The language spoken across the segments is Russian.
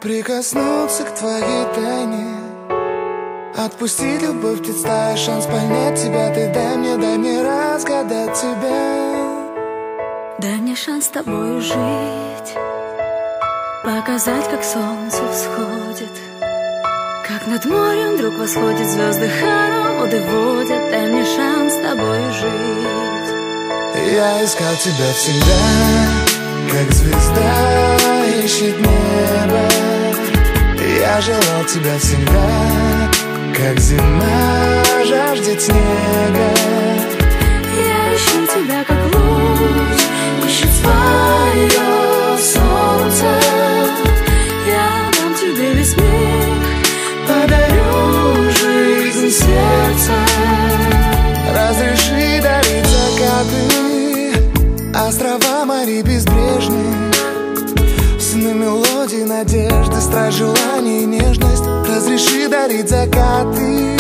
Прикоснуться к твоей тайне, отпустить любовь, представить шанс понять тебя. Ты дай мне разгадать тебя. Дай мне шанс с тобою жить, показать, как солнце всходит, как над морем вдруг восходит, звезды хороводы водят. Дай мне шанс с тобою жить. Я искал тебя всегда, как звезда ищет небо. Я желал тебя всегда, как зима жаждет снега. Я ищу тебя, как луч ищет свое солнце. Я дам тебе весь мир, подарю жизнь сердца. Разреши дарить закаты, острова морей безбрежных, сны, мелодии, надежды, страсть, желание и нежность. Разреши дарить закаты.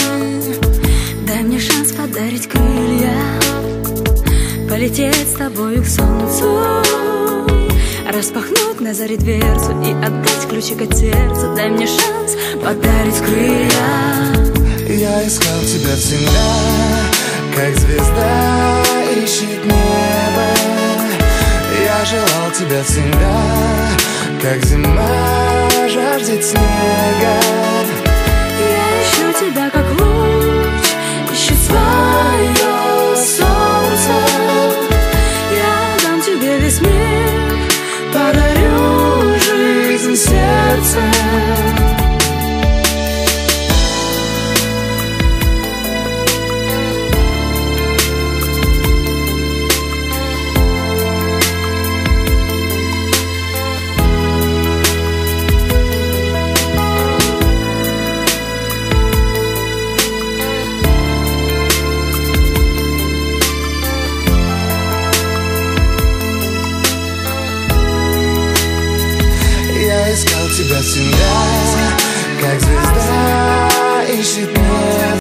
Дай мне шанс подарить крылья, полететь с тобою к солнцу, распахнуть на заре дверцу и отдать ключик от сердца. Дай мне шанс подарить крылья. Я искал тебя всегда, как звезда ищет небо. Я желал тебя всегда, как зима жаждет снега. Я ищу тебя, как луч ищет свое солнце. Я дам тебе весь мир, подарю жизнь сердца. Я искал тебя всегда, как звезда ищет